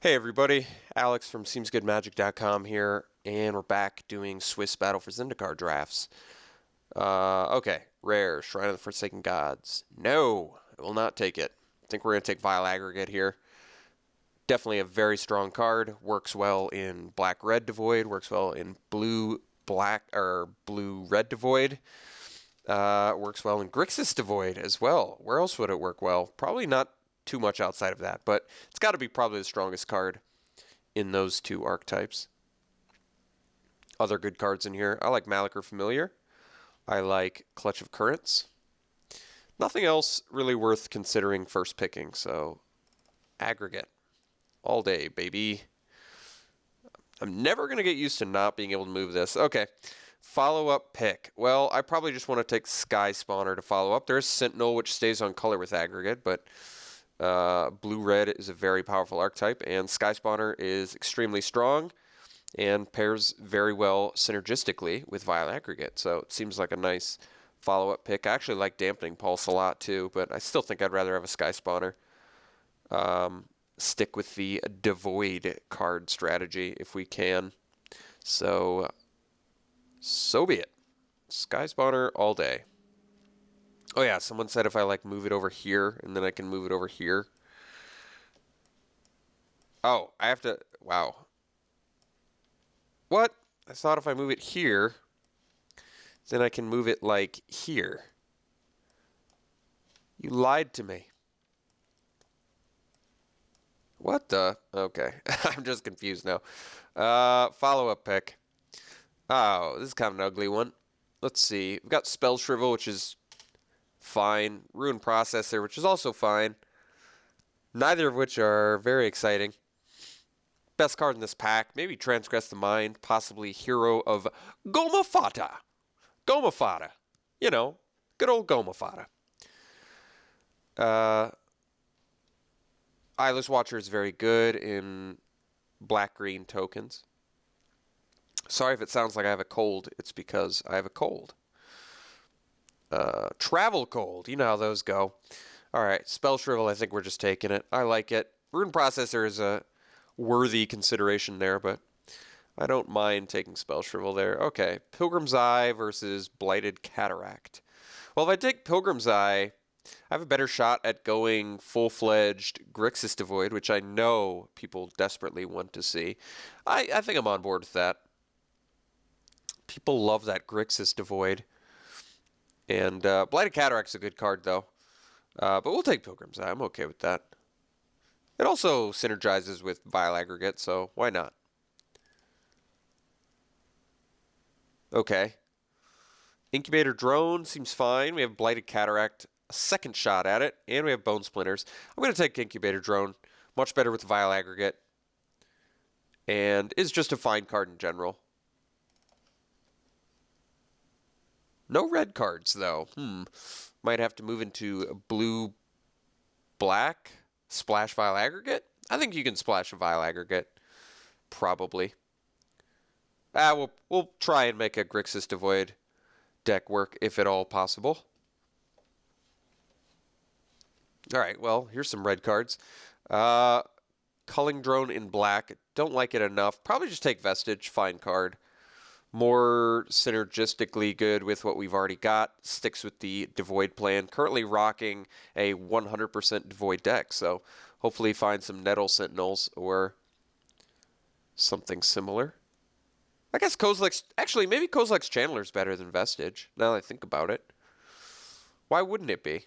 Hey everybody, Alex from SeemsGoodMagic.com here, and we're back doing Swiss Battle for Zendikar drafts. Okay, rare, Shrine of the Forsaken Gods. No, I will not take it. I think we're going to take Vile Aggregate here. Definitely a very strong card. Works well in black-red devoid, works well in blue-black, or blue-red devoid. Works well in grixis devoid as well. Where else would it work well? Probably not too much outside of that, but it's got to be probably the strongest card in those two archetypes. Other good cards in here. I like Malachor Familiar. I like Clutch of Currents. Nothing else really worth considering first picking, so aggregate. All day, baby. I'm never going to get used to not being able to move this. Okay, follow-up pick. Well, I probably just want to take Sky Spawner to follow up. There's Sentinel, which stays on color with aggregate, but blue-red is a very powerful archetype, and Sky Spawner is extremely strong and pairs very well synergistically with Vile Aggregate. So it seems like a nice follow-up pick. I actually like Dampening Pulse a lot too, but I still think I'd rather have a Sky Spawner. Stick with the Devoid card strategy if we can. So be it. Sky Spawner all day. Oh yeah, someone said if I like move it over here and then I can move it over here. Oh, I have to, wow. What? I thought if I move it here, then I can move it like here. You lied to me. What the? Okay, I'm just confused now. Follow-up pick. Oh, this is kind of an ugly one. Let's see. We've got Spell Shrivel, which is fine. Ruin Processor, which is also fine. Neither of which are very exciting. Best card in this pack, maybe Transgress the Mind, possibly Hero of Gomafata. Gomafata. You know, good old Gomafata. Eyeless Watcher is very good in black-green tokens. Sorry if it sounds like I have a cold. It's because I have a cold. Travel Cold. You know how those go. All right, Spell Shrivel, I think we're just taking it. I like it. Rune Processor is a worthy consideration there, but I don't mind taking Spell Shrivel there. Okay, Pilgrim's Eye versus Blighted Cataract. Well, if I take Pilgrim's Eye, I have a better shot at going full-fledged Grixis Devoid, which I know people desperately want to see. I think I'm on board with that. People love that Grixis Devoid. And Blighted Cataract's a good card, though. But we'll take Pilgrim's Eye. I'm okay with that. It also synergizes with Vile Aggregate, so why not? Okay. Incubator Drone seems fine. We have Blighted Cataract, a second shot at it, and we have Bone Splinters. I'm going to take Incubator Drone. Much better with Vile Aggregate. And is just a fine card in general. No red cards, though. Might have to move into blue-black. Splash Vile Aggregate? I think you can splash a Vile Aggregate. Probably. We'll try and make a Grixis Devoid deck work, if at all possible. Alright, well, here's some red cards. Culling Drone in black. Don't like it enough. Probably just take Vestige. Fine card. More synergistically good with what we've already got. Sticks with the Devoid plan. Currently rocking a 100% Devoid deck, so hopefully find some Nettle Sentinels or something similar. I guess Kozilek's... Actually, maybe Kozilek's Channeler's better than Vestige, now that I think about it. Why wouldn't it be?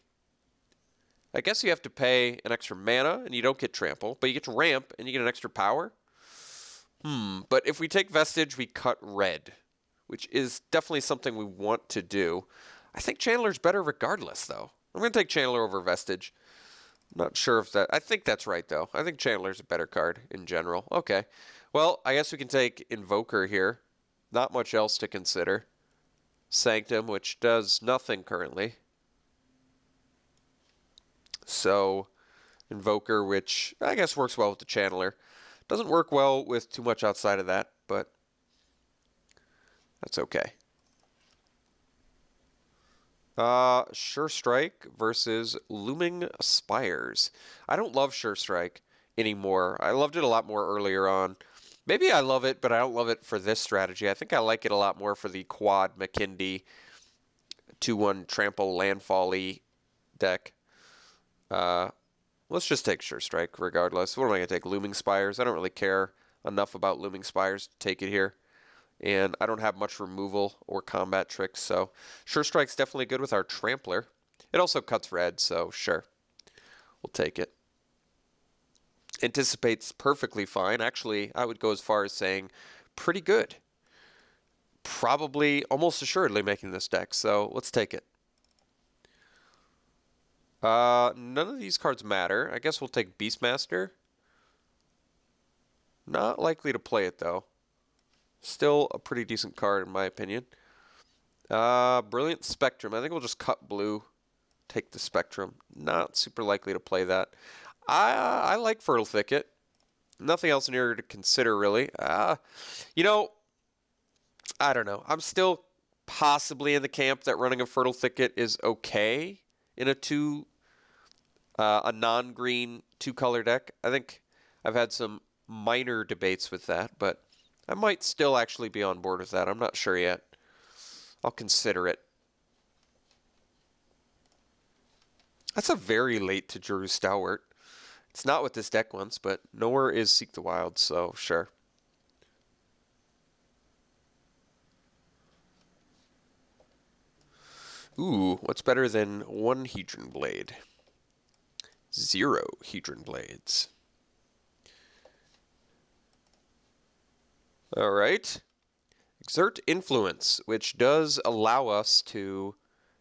I guess you have to pay an extra mana, and you don't get Trample, but you get to Ramp, and you get an extra power. But if we take Vestige, we cut red, which is definitely something we want to do. I think Channeler's better regardless, though. I'm going to take Channeler over Vestige. I'm not sure if that... I think that's right, though. I think Channeler's a better card in general. Okay. Well, I guess we can take Invoker here. Not much else to consider. Sanctum, which does nothing currently. So, Invoker, which I guess works well with the Channeler. Doesn't work well with too much outside of that, but that's okay. Sure Strike versus Looming Spires. I don't love Sure Strike. anymore. I loved it a lot more earlier on. Maybe I love it, but I don't love it for this strategy. I think I like it a lot more for the quad McKindy 2-1 trample landfall-y deck. Let's just take Sure Strike regardless. What am I going to take? Looming Spires? I don't really care enough about Looming Spires to take it here. And I don't have much removal or combat tricks, so Sure Strike's definitely good with our Trampler. It also cuts red, so sure. We'll take it. Anticipates perfectly fine. Actually, I would go as far as saying pretty good. Probably almost assuredly making this deck, so let's take it. None of these cards matter. I guess we'll take Beastmaster. Not likely to play it, though. Still a pretty decent card, in my opinion. Brilliant Spectrum. I think we'll just cut blue. Take the Spectrum. Not super likely to play that. I like Fertile Thicket. Nothing else in here to consider, really. You know, I don't know. I'm still possibly in the camp that running a Fertile Thicket is okay in a non-green 2-color deck. I think I've had some minor debates with that, but I might still actually be on board with that. I'm not sure yet. I'll consider it. That's a very late to Drew Stalwart. It's not what this deck wants, but nowhere is Seek the Wild, so sure. Ooh, what's better than 1 Hedron Blade? 0 Hedron Blades. All right. Exert Influence, which does allow us to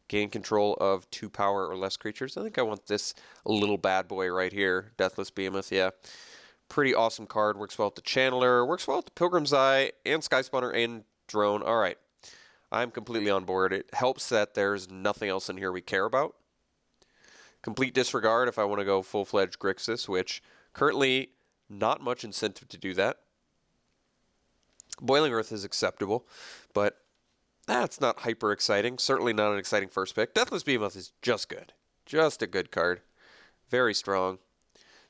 gain control of 2 power or less creatures. I think I want this little bad boy right here. Deathless Behemoth, yeah. Pretty awesome card. Works well with the Channeler. Works well with the Pilgrim's Eye and Sky Spawner and Drone. All right. I'm completely on board. It helps that there's nothing else in here we care about. Complete disregard if I want to go full-fledged Grixis, which currently not much incentive to do that. Boiling Earth is acceptable, but that's not hyper exciting. Certainly not an exciting first pick. Deathless Behemoth is just good. Just a good card. Very strong.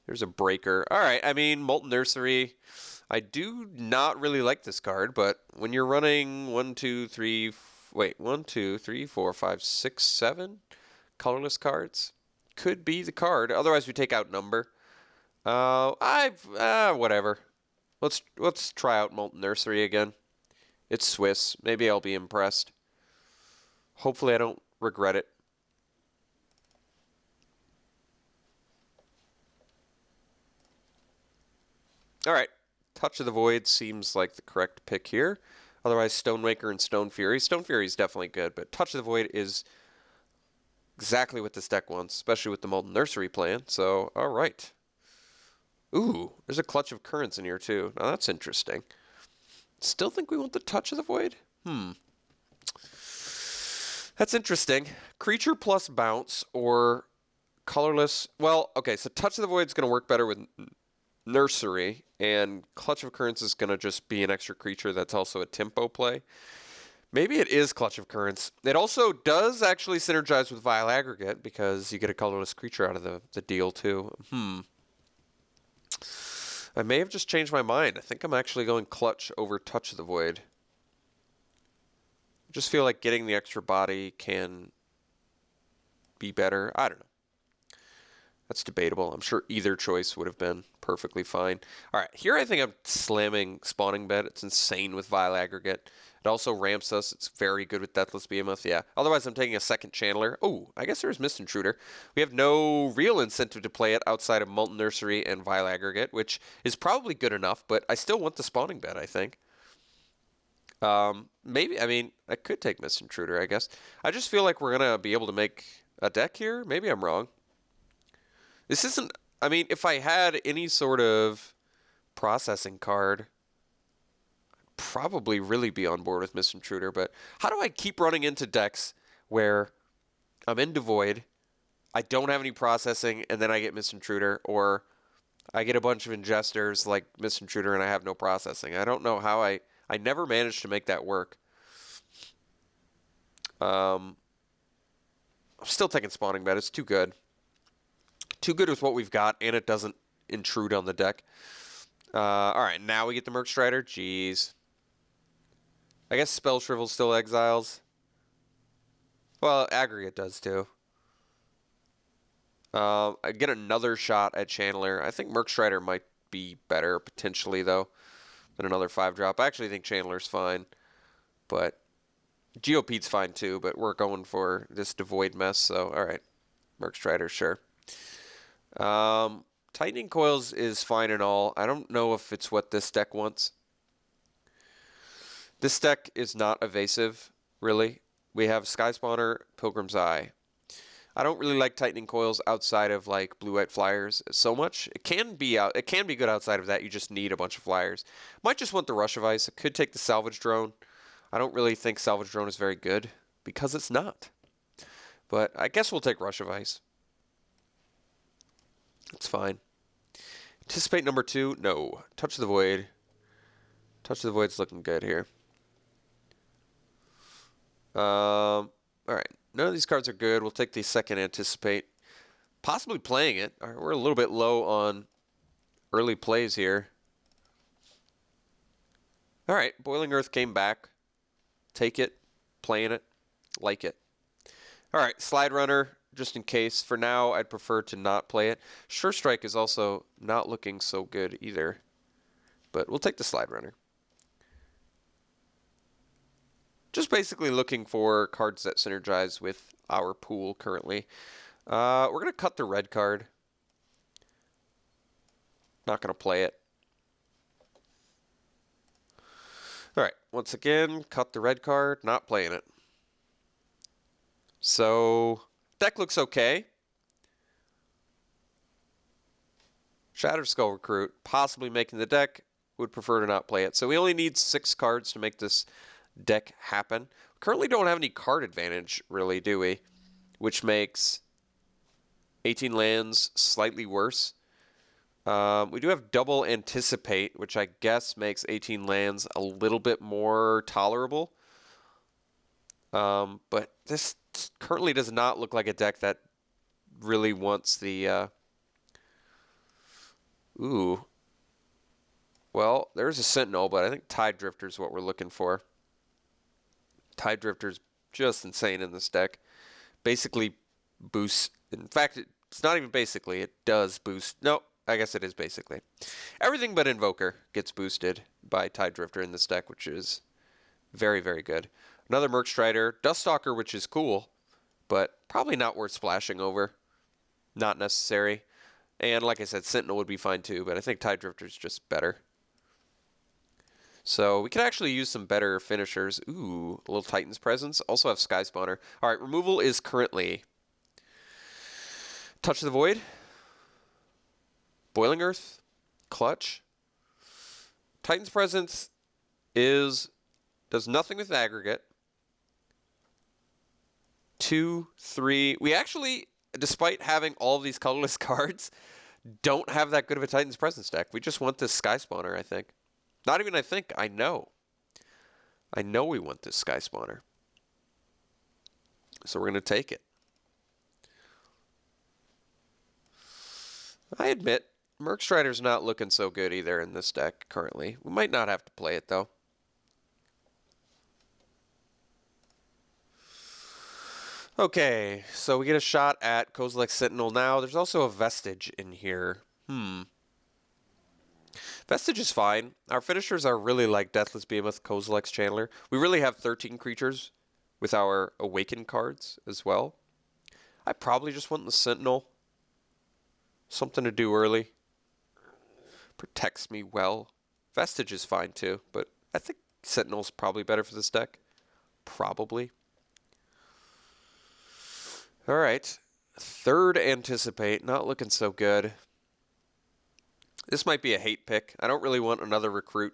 There's a breaker. All right, I mean, Molten Nursery. I do not really like this card, but when you're running 1, 2, 3, 4, 5, 6, 7 colorless cards, could be the card. Otherwise, we take out Number. Whatever. Let's try out Molten Nursery again. It's Swiss. Maybe I'll be impressed. Hopefully I don't regret it. All right. Touch of the Void seems like the correct pick here. Otherwise, Stonewaker and Stone Fury. Stone Fury is definitely good, but Touch of the Void is exactly what this deck wants, especially with the Molten Nursery plan. So, all right. Ooh, there's a Clutch of Currents in here, too. Now, that's interesting. Still think we want the Touch of the Void? That's interesting. Creature plus bounce or colorless. Well, okay, so Touch of the Void is going to work better with Nursery, and Clutch of Currents is going to just be an extra creature that's also a tempo play. Maybe it is Clutch of Currents. It also does actually synergize with Vile Aggregate because you get a colorless creature out of the deal, too. I may have just changed my mind. I think I'm actually going Clutch over Touch of the Void. I just feel like getting the extra body can be better. I don't know. That's debatable. I'm sure either choice would have been perfectly fine. All right, here I think I'm slamming Spawning Bed. It's insane with Vile Aggregate. It also ramps us. It's very good with Deathless Behemoth, yeah. Otherwise, I'm taking a second Channeler. Oh, I guess there's Mist Intruder. We have no real incentive to play it outside of Molten Nursery and Vile Aggregate, which is probably good enough, but I still want the Spawning Bed, I think. Maybe, I mean, I could take Mist Intruder, I guess. I just feel like we're going to be able to make a deck here. Maybe I'm wrong. This isn't, I mean, if I had any sort of processing card, I'd probably really be on board with Mist Intruder, but how do I keep running into decks where I'm in Devoid, I don't have any processing, and then I get Mist Intruder, or I get a bunch of Ingesters like Mist Intruder and I have no processing? I don't know how I never managed to make that work. I'm still taking Spawning Bed. It's too good. Too good with what we've got, and it doesn't intrude on the deck. Alright, now we get the Merc Strider. Jeez. I guess Spell Shrivel still exiles. Well, Aggregate does too. I get another shot at Channeler. I think Merc Strider might be better, potentially, though, than another 5-drop. I actually think Channeler's fine, but Geopete's fine, too, but we're going for this Devoid mess, so, alright. Merc Strider, sure. Tightening Coils is fine and all. I don't know if it's what this deck wants. This deck is not evasive, really. We have Sky Spawner, Pilgrim's Eye. I don't really like Tightening Coils outside of like Blue-White Flyers so much. It can be good outside of that. You just need a bunch of flyers. Might just want the Rush of Ice. I could take the Salvage Drone. I don't really think Salvage Drone is very good because it's not. But I guess we'll take Rush of Ice. It's fine. Anticipate number 2? No. Touch the Void. Touch the Void's looking good here. Alright. None of these cards are good. We'll take the second Anticipate. Possibly playing it. All right, we're a little bit low on early plays here. Alright. Boiling Earth came back. Take it. Playing it. Like it. Alright. Slide Runner. Just in case. For now, I'd prefer to not play it. Sure Strike is also not looking so good either. But we'll take the Slide Runner. Just basically looking for cards that synergize with our pool currently. We're going to cut the red card. Not going to play it. Alright, once again, cut the red card. Not playing it. So, deck looks okay. Shattered Skull Recruit, possibly making the deck. Would prefer to not play it. So we only need 6 cards to make this deck happen. We currently don't have any card advantage, really, do we? Which makes 18 lands slightly worse. We do have double Anticipate, which I guess makes 18 lands a little bit more tolerable. But this currently does not look like a deck that really wants the... Ooh. Well, there's a Sentinel, but I think Tide Drifter is what we're looking for. Tide Drifter's just insane in this deck. Basically boosts. In fact, it's not even basically. It does boost. No, I guess it is basically. Everything but Invoker gets boosted by Tide Drifter in this deck, which is very, very good. Another Merc Strider. Duststalker, which is cool, but probably not worth splashing over. Not necessary. And like I said, Sentinel would be fine too, but I think Tide Drifter's just better. So we could actually use some better finishers. Ooh, a little Titan's Presence. Also have Sky Spawner. All right, removal is currently Touch the Void, Boiling Earth, Clutch. Titan's Presence does nothing with Aggregate. 2, 3. We actually, despite having all of these colorless cards, don't have that good of a Titan's Presence deck. We just want this Sky Spawner, I think. Not even I think, I know. I know we want this Sky Spawner. So we're going to take it. I admit, Merc Strider's not looking so good either in this deck currently. We might not have to play it, though. Okay, so we get a shot at Kozilek Sentinel now. There's also a Vestige in here. Vestige is fine. Our finishers are really like Deathless Behemoth, Kozilek's Channeler. We really have 13 creatures with our Awaken cards as well. I probably just want the Sentinel. Something to do early. Protects me well. Vestige is fine too, but I think Sentinel's probably better for this deck. Probably. Alright. Third Anticipate. Not looking so good. This might be a hate pick. I don't really want another Recruit.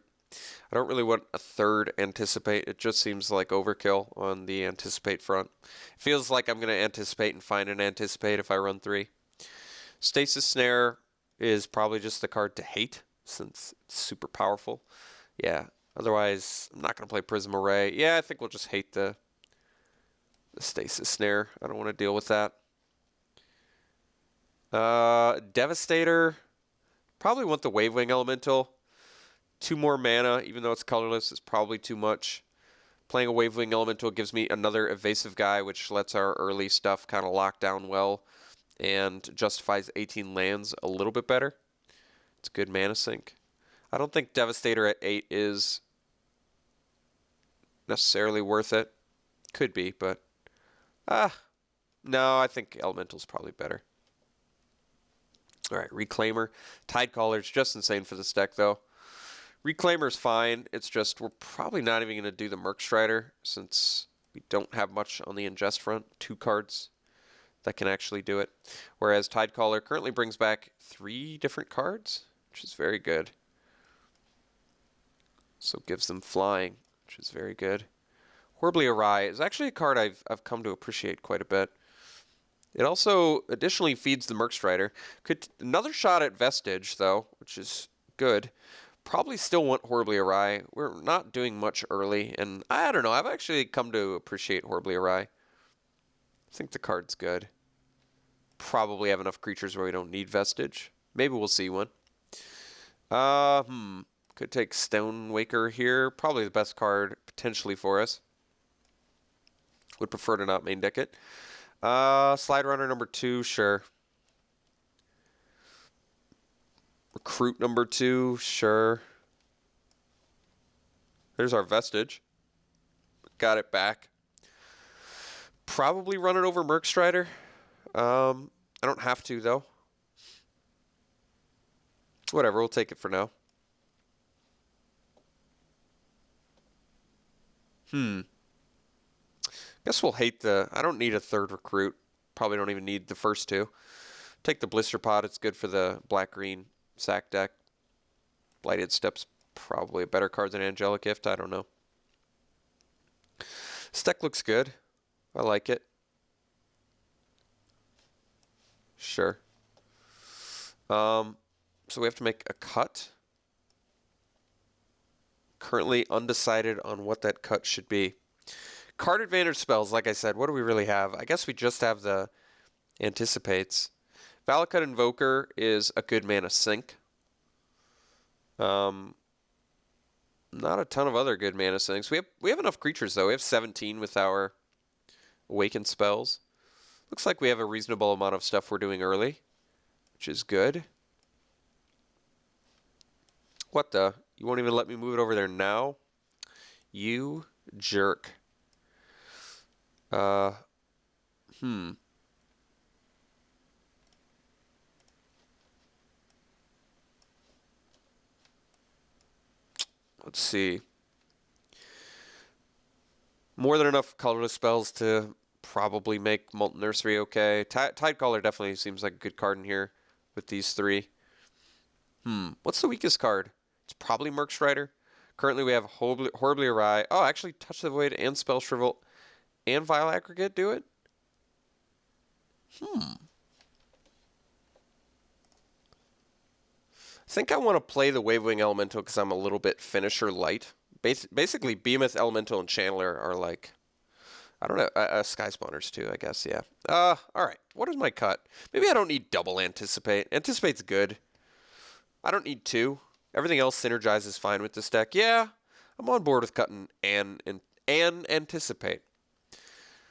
I don't really want a third Anticipate. It just seems like overkill on the Anticipate front. It feels like I'm going to Anticipate and find an Anticipate if I run 3. Stasis Snare is probably just the card to hate since it's super powerful. Yeah. Otherwise, I'm not going to play Prism Array. Yeah, I think we'll just hate the Stasis Snare. I don't want to deal with that. Devastator. Probably want the Wavewing Elemental. 2 more mana, even though it's colorless, is probably too much. Playing a Wavewing Elemental gives me another evasive guy, which lets our early stuff kind of lock down well and justifies 18 lands a little bit better. It's a good mana sink. I don't think Devastator at 8 is necessarily worth it. Could be, but no, I think Elemental's probably better. All right, Reclaimer. Tidecaller's just insane for this deck, though. Reclaimer's fine. It's just we're probably not even going to do the Mercstrider since we don't have much on the ingest front. 2 cards that can actually do it. Whereas Tidecaller currently brings back 3 different cards, which is very good. So gives them flying, which is very good. Horribly Awry is actually a card I've come to appreciate quite a bit. It also additionally feeds the Mercstrider. Could another shot at Vestige, though, which is good. Probably still want Horribly Awry. We're not doing much early, and I don't know. I've actually come to appreciate Horribly Awry. I think the card's good. Probably have enough creatures where we don't need Vestige. Maybe we'll see one. Could take Stonewaker here. Probably the best card potentially for us. Would prefer to not main deck it. Slide Runner number 2, sure. Recruit number 2, sure. There's our Vestige. Got it back. Probably run it over Mercstrider. I don't have to, though. Whatever, we'll take it for now. Guess we'll hate the... I don't need a 3rd recruit. Probably don't even need the first 2. Take the Blister Pod. It's good for the black-green sack deck. Blighted Step's probably a better card than Angelic Gift. I don't know. This deck looks good. I like it. Sure. So we have to make a cut. Currently undecided on what that cut should be. Card advantage spells, like I said, what do we really have? I guess we just have the Anticipates. Valakut Invoker is a good mana sink. Not a ton of other good mana sinks. We have enough creatures, though. We have 17 with our Awakened spells. Looks like we have a reasonable amount of stuff we're doing early, which is good. What the? You won't even let me move it over there now? You jerk. Let's see. More than enough colorless spells to probably make Molten Nursery okay. Tidecaller definitely seems like a good card in here with these 3. What's the weakest card? It's probably Mercstrider. Currently we have Horribly Awry. Oh, actually Touch the Void and Spell Shrivel and Vile Aggregate do it? I think I want to play the Wavewing Elemental because I'm a little bit finisher light. Basically, Behemoth, Elemental, and Channeler are like, I don't know, Sky Spawners too, I guess, yeah. All right, what is my cut? Maybe I don't need double Anticipate. Anticipate's good. I don't need 2. Everything else synergizes fine with this deck. Yeah, I'm on board with cutting and Anticipate.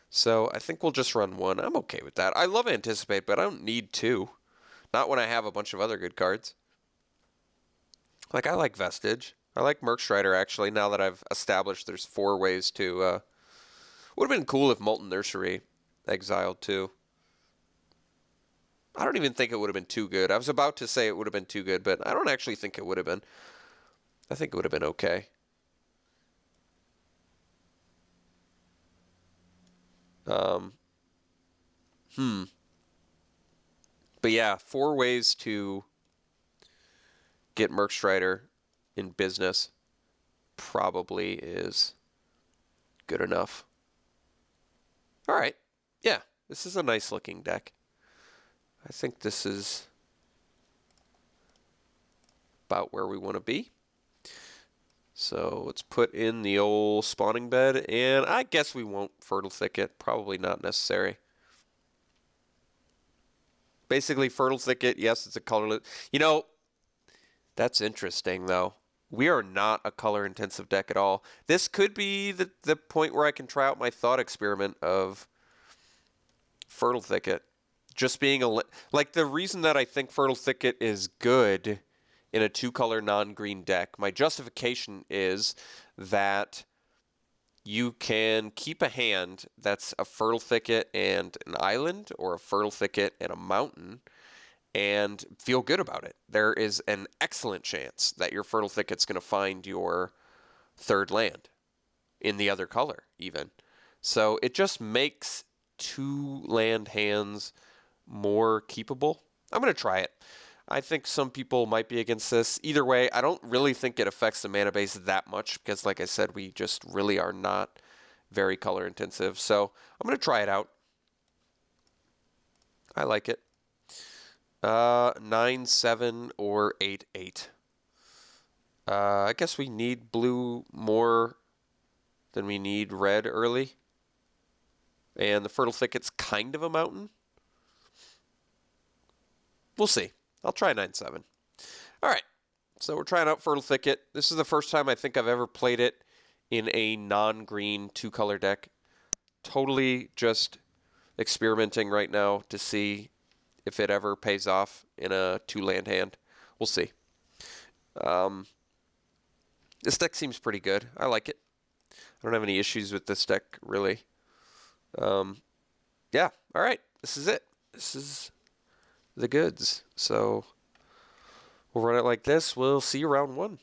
So I think we'll just run 1. I'm okay with that. I love Anticipate, but I don't need 2. Not when I have a bunch of other good cards. Like, I like Vestige. I like Mercstrider, actually, now that I've established there's 4 ways to... would have been cool if Molten Nursery exiled, too. I don't even think it would have been too good. I was about to say it would have been too good, but I don't actually think it would have been. I think it would have been okay. But yeah, 4 ways to get Mercstrider in business probably is good enough. All right. Yeah, this is a nice looking deck. I think this is about where we want to be. So let's put in the old spawning bed, and I guess we won't Fertile Thicket. Probably not necessary. Basically, Fertile Thicket, yes, it's a colorless. You know, That's interesting, though. We are not a color-intensive deck at all. This could be the point where I can try out my thought experiment of Fertile Thicket. Just being like the reason that I think Fertile Thicket is good in a two-color non-green deck, my justification is that you can keep a hand that's a Fertile Thicket and an island, or a Fertile Thicket and a mountain, and feel good about it. There is an excellent chance that your Fertile Thicket's going to find your third land in the other color, even. So it just makes two land hands more keepable. I'm going to try it. I think some people might be against this. Either way, I don't really think it affects the mana base that much because, like I said, we just really are not very color intensive. So I'm going to try it out. I like it. 9-7 or 8-8. I guess we need blue more than we need red early. And the Fertile Thicket's kind of a mountain. We'll see. I'll try 9-7. All right. So we're trying out Fertile Thicket. This is the first time I think I've ever played it in a non-green two-color deck. Totally just experimenting right now to see if it ever pays off in a two-land hand. We'll see. This deck seems pretty good. I like it. I don't have any issues with this deck, really. Yeah, all right. This is it. This is the goods. So we'll run it like this. We'll see you round one.